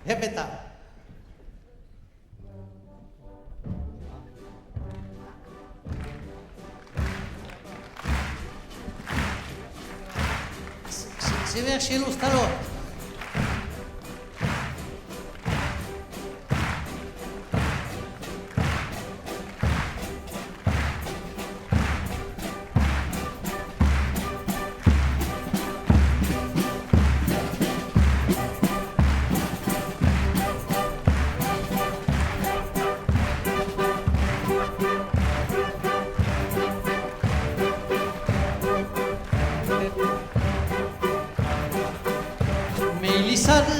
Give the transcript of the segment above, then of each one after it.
Répéta. C'est vers chez l'Ostalot.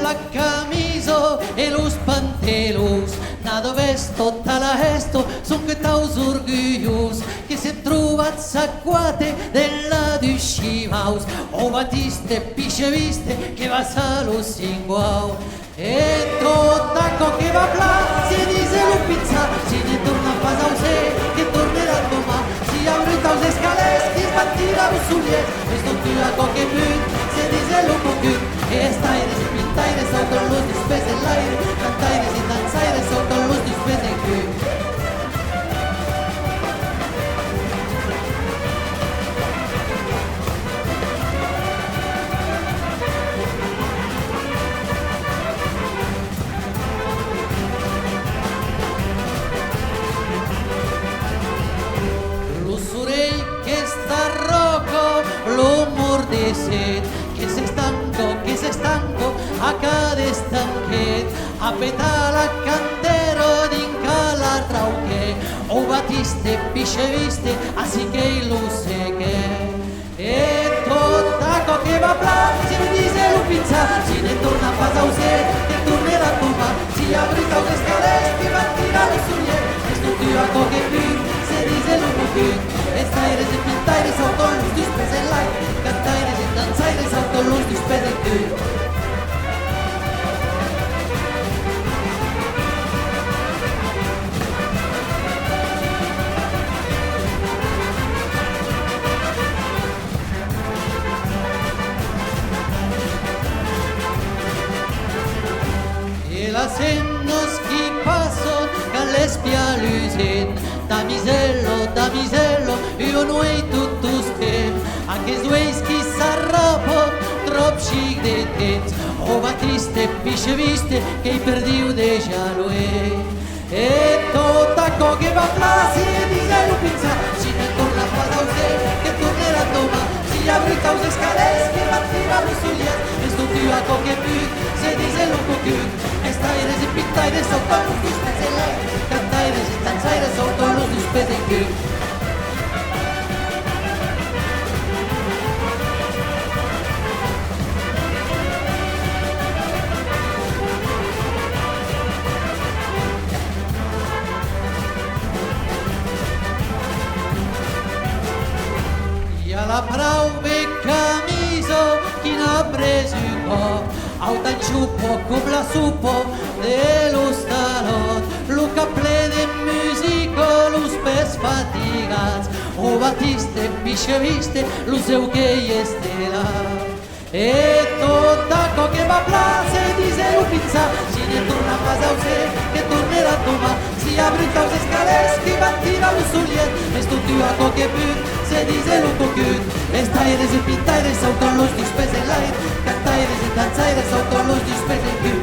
La camiso e los pantelos, nado vesto tala gesto, son che taus orguglios, che se trovat s'acquate della duscimaus, o batiste pisceviste, che va salo singuau. E tocco che va pla, si dice lo pizza, si ne torna a pasause, che tornerà domani, si apre taus escales, che sbattirà lo suliet, e sto qui a coche put, si dice lo cocut, e staires y pintaires con los dispes del aire, cantaires y danzaires con los dispes del cul. Lo surei che sta roco, lo mordeset, che se stanco a cada stanquet, a petar la cantero d'incala trauche, o batiste pisceviste, así que lo sé che. E tocco che va pla, si mi dice lo pizza, si ne torna a pasause, che tornerà domani, si aprita un escales, che va a tirare sulle, e sto qui a coche più, si dice lo cocut, e staires e pintaires con los dispes del aire, cantaires y danzaires con los dispes del cul. La sennos qui passano all'espia lusin, damisello, io noi tutto stem, anche sveis chi s'arrapo, trop chic de temps, o batiste, pisceviste, che i perdiu deja lo è. E tocco che va pla, si dice lo pizza, si ne torna a pasause, che tornerà domani, si aprita os escales, che va a tirare lo suliet, e sto più a coche più, se dice lo cocut, estaires y pintaires con los dispes del aire, cantaires y danzaires con los dispes del cul. Y a la prauve camiso, chi n'ha preso un po', auta ciupo, cum la supo dello stalot, lo caple de musico, los pes fatigats, o batiste, pisceviste, lo seu che este là. E tocco che va pla, se dice lo pizza, si ne torna a pasause, che tornerà domani, si aprita os escales, che va a tirare lo suliet, e sto più a coche più, se dice lo cocut, estaires y pintaires con los dispes del aire, cantaires y danzaires con los dispes del cul.